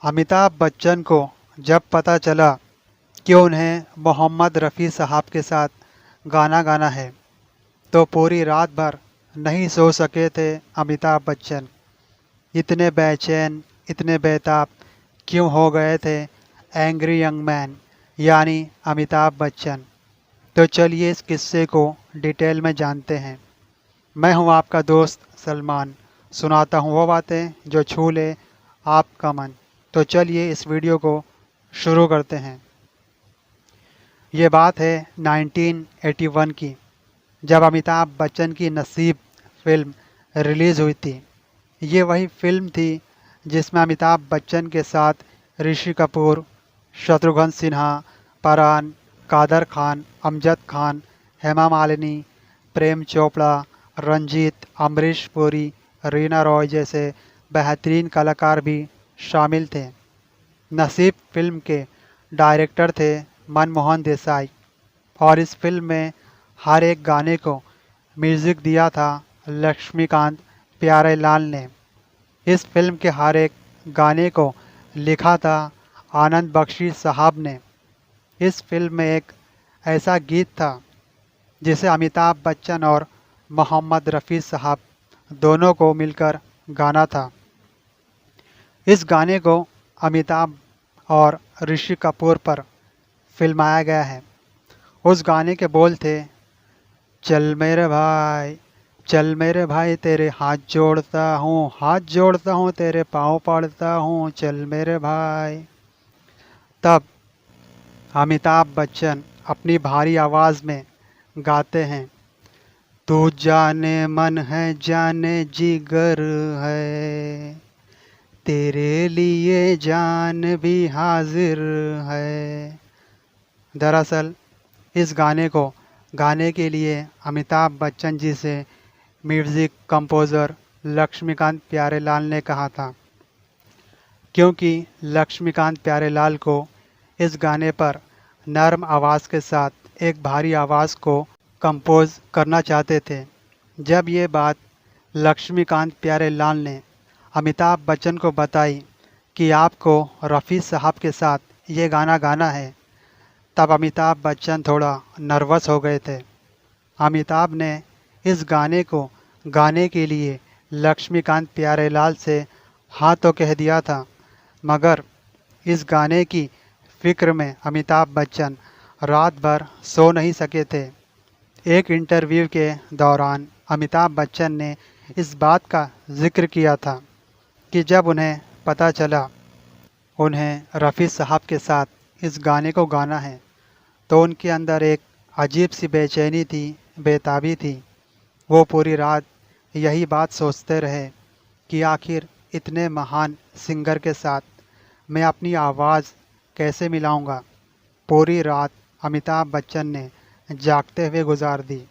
अमिताभ बच्चन को जब पता चला कि उन्हें मोहम्मद रफ़ी साहब के साथ गाना गाना है तो पूरी रात भर नहीं सो सके थे अमिताभ बच्चन। इतने बेचैन, इतने बेताब क्यों हो गए थे एंग्री यंग मैन यानी अमिताभ बच्चन। तो चलिए इस किस्से को डिटेल में जानते हैं। मैं हूं आपका दोस्त सलमान, सुनाता हूं वो बातें जो छू ले आपका मन। तो चलिए इस वीडियो को शुरू करते हैं। ये बात है 1981 की, जब अमिताभ बच्चन की नसीब फिल्म रिलीज़ हुई थी। ये वही फिल्म थी जिसमें अमिताभ बच्चन के साथ ऋषि कपूर, शत्रुघ्न सिन्हा, परान, कादर खान, अमजद खान, हेमा मालिनी, प्रेम चोपड़ा, रंजीत, अमरीश पुरी, रीना रॉय जैसे बेहतरीन कलाकार भी शामिल थे। नसीब फिल्म के डायरेक्टर थे मनमोहन देसाई और इस फिल्म में हर एक गाने को म्यूज़िक दिया था लक्ष्मीकांत प्यारेलाल ने। इस फिल्म के हर एक गाने को लिखा था आनंद बख्शी साहब ने। इस फिल्म में एक ऐसा गीत था जिसे अमिताभ बच्चन और मोहम्मद रफ़ी साहब दोनों को मिलकर गाना था। इस गाने को अमिताभ और ऋषि कपूर पर फिल्माया गया है। उस गाने के बोल थे, चल मेरे भाई, चल मेरे भाई तेरे हाथ जोड़ता हूँ तेरे पाँव पड़ता हूँ, चल मेरे भाई। तब अमिताभ बच्चन अपनी भारी आवाज़ में गाते हैं, तू जाने मन है जाने जिगर है, तेरे लिए जान भी हाजिर है। दरअसल इस गाने को गाने के लिए अमिताभ बच्चन जी से म्यूज़िक कंपोज़र लक्ष्मीकांत प्यारेलाल ने कहा था, क्योंकि लक्ष्मीकांत प्यारेलाल को इस गाने पर नर्म आवाज़ के साथ एक भारी आवाज़ को कंपोज करना चाहते थे। जब ये बात लक्ष्मीकांत प्यारेलाल ने अमिताभ बच्चन को बताई कि आपको रफ़ी साहब के साथ ये गाना गाना है, तब अमिताभ बच्चन थोड़ा नर्वस हो गए थे। अमिताभ ने इस गाने को गाने के लिए लक्ष्मीकांत प्यारेलाल से हाँ तो कह दिया था, मगर इस गाने की फ़िक्र में अमिताभ बच्चन रात भर सो नहीं सके थे। एक इंटरव्यू के दौरान अमिताभ बच्चन ने इस बात का जिक्र किया था कि जब उन्हें पता चला उन्हें रफ़ी साहब के साथ इस गाने को गाना है तो उनके अंदर एक अजीब सी बेचैनी थी, बेताबी थी। वो पूरी रात यही बात सोचते रहे कि आखिर इतने महान सिंगर के साथ मैं अपनी आवाज़ कैसे मिलाऊंगा। पूरी रात अमिताभ बच्चन ने जागते हुए गुजार दी।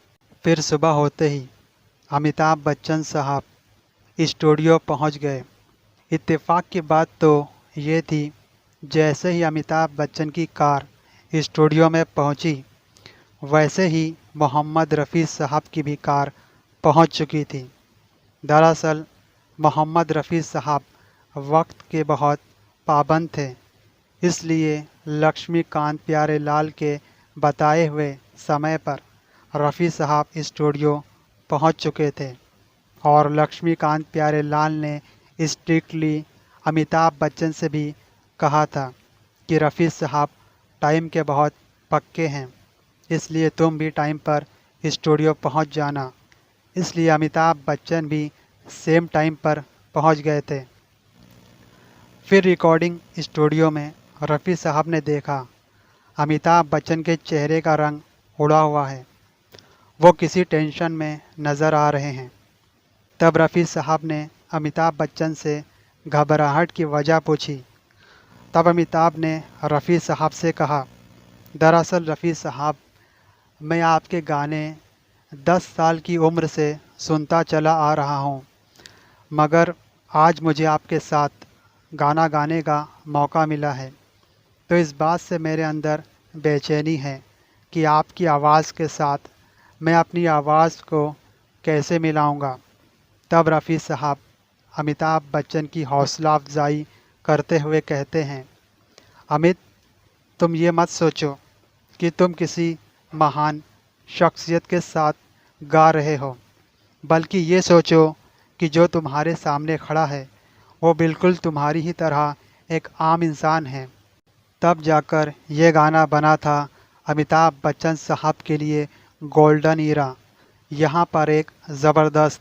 फिर सुबह होते ही अमिताभ बच्चन साहब स्टूडियो पहुंच गए। इत्तेफाक की बात तो ये थी, जैसे ही अमिताभ बच्चन की कार स्टूडियो में पहुंची, वैसे ही मोहम्मद रफ़ी साहब की भी कार पहुंच चुकी थी। दरअसल मोहम्मद रफ़ी साहब वक्त के बहुत पाबंद थे, इसलिए लक्ष्मीकांत प्यारेलाल के बताए हुए समय पर रफ़ी साहब स्टूडियो पहुंच चुके थे और लक्ष्मीकांत प्यारेलाल ने स्ट्रिक्टली अमिताभ बच्चन से भी कहा था कि रफ़ी साहब टाइम के बहुत पक्के हैं, इसलिए तुम भी टाइम पर स्टूडियो पहुंच जाना। इसलिए अमिताभ बच्चन भी सेम टाइम पर पहुंच गए थे। फिर रिकॉर्डिंग स्टूडियो में रफ़ी साहब ने देखा अमिताभ बच्चन के चेहरे का रंग उड़ा हुआ है, वो किसी टेंशन में नज़र आ रहे हैं। तब रफ़ी साहब ने अमिताभ बच्चन से घबराहट की वजह पूछी। तब अमिताभ ने रफ़ी साहब से कहा, दरअसल रफ़ी साहब, मैं आपके गाने 10 साल की उम्र से सुनता चला आ रहा हूँ, मगर आज मुझे आपके साथ गाना गाने का मौका मिला है, तो इस बात से मेरे अंदर बेचैनी है कि आपकी आवाज़ के साथ मैं अपनी आवाज़ को कैसे मिलाऊंगा। तब रफ़ी साहब अमिताभ बच्चन की हौसला अफजाई करते हुए कहते हैं, अमित, तुम ये मत सोचो कि तुम किसी महान शख्सियत के साथ गा रहे हो, बल्कि ये सोचो कि जो तुम्हारे सामने खड़ा है वो बिल्कुल तुम्हारी ही तरह एक आम इंसान है। तब जाकर ये गाना बना था अमिताभ बच्चन साहब के लिए गोल्डन ईरा। यहाँ पर एक ज़बरदस्त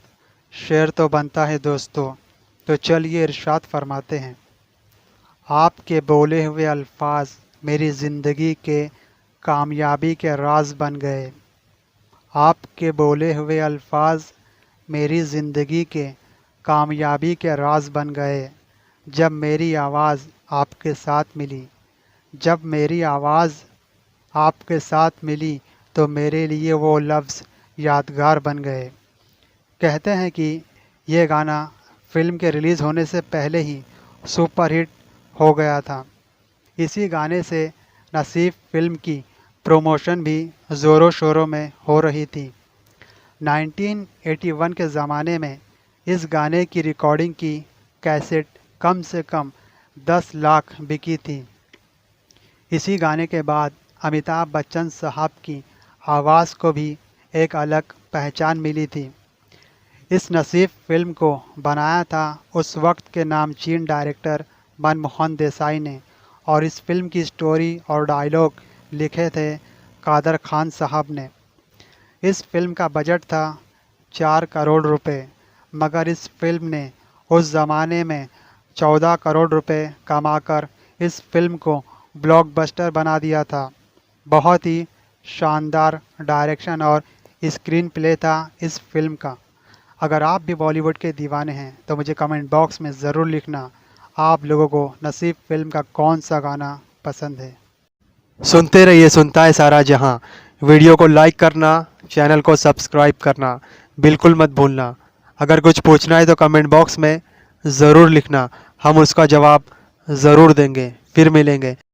शेर तो बनता है दोस्तों, तो चलिए इरशाद फरमाते हैं। आपके बोले हुए अल्फाज मेरी ज़िंदगी के कामयाबी के राज बन गए। आपके बोले हुए अल्फाज मेरी ज़िंदगी के कामयाबी के राज बन गए। जब मेरी आवाज़ आपके साथ मिली, जब मेरी आवाज़ आपके साथ मिली तो मेरे लिए वो लफ्ज़ यादगार बन गए। कहते हैं कि ये गाना फिल्म के रिलीज़ होने से पहले ही सुपरहिट हो गया था। इसी गाने से नसीब फिल्म की प्रमोशन भी ज़ोरों शोरों में हो रही थी। 1981 के ज़माने में इस गाने की रिकॉर्डिंग की कैसेट कम से कम 10 लाख बिकी थी। इसी गाने के बाद अमिताभ बच्चन साहब की आवाज़ को भी एक अलग पहचान मिली थी। इस नसीब फिल्म को बनाया था उस वक्त के नामचीन डायरेक्टर मनमोहन देसाई ने, और इस फिल्म की स्टोरी और डायलॉग लिखे थे कादर खान साहब ने। इस फिल्म का बजट था 4 करोड़ रुपए, मगर इस फिल्म ने उस ज़माने में 14 करोड़ रुपए कमाकर इस फिल्म को ब्लॉकबस्टर बना दिया था। बहुत ही शानदार डायरेक्शन और स्क्रीन प्ले था इस फिल्म का। अगर आप भी बॉलीवुड के दीवाने हैं तो मुझे कमेंट बॉक्स में ज़रूर लिखना आप लोगों को नसीब फिल्म का कौन सा गाना पसंद है। सुनते रहिए सुनता है सारा जहां। वीडियो को लाइक करना, चैनल को सब्सक्राइब करना बिल्कुल मत भूलना। अगर कुछ पूछना है तो कमेंट बॉक्स में ज़रूर लिखना, हम उसका जवाब ज़रूर देंगे। फिर मिलेंगे।